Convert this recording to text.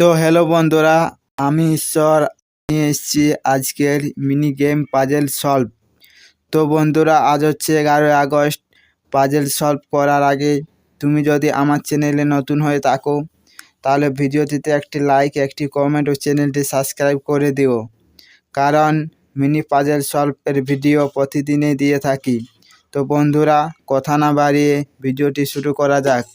তো হ্যালো বন্ধুরা, আমি ঈশ্বর নিয়ে এসেছি আজকের মিনি গেম পাজেল সলভ। তো বন্ধুরা, আজ হচ্ছে 11ই আগস্ট। পাজেল সলভ করার আগে তুমি যদি আমার চ্যানেলে নতুন হয়ে থাকো তাহলে ভিডিওটিতে একটি লাইক, একটি কমেন্ট ও চ্যানেলটি সাবস্ক্রাইব করে দিও, কারণ মিনি পাজেল সলভের ভিডিও প্রতিদিনই দিয়ে থাকি। তো বন্ধুরা, কথা না বাড়িয়ে ভিডিওটি শুরু করা যাক।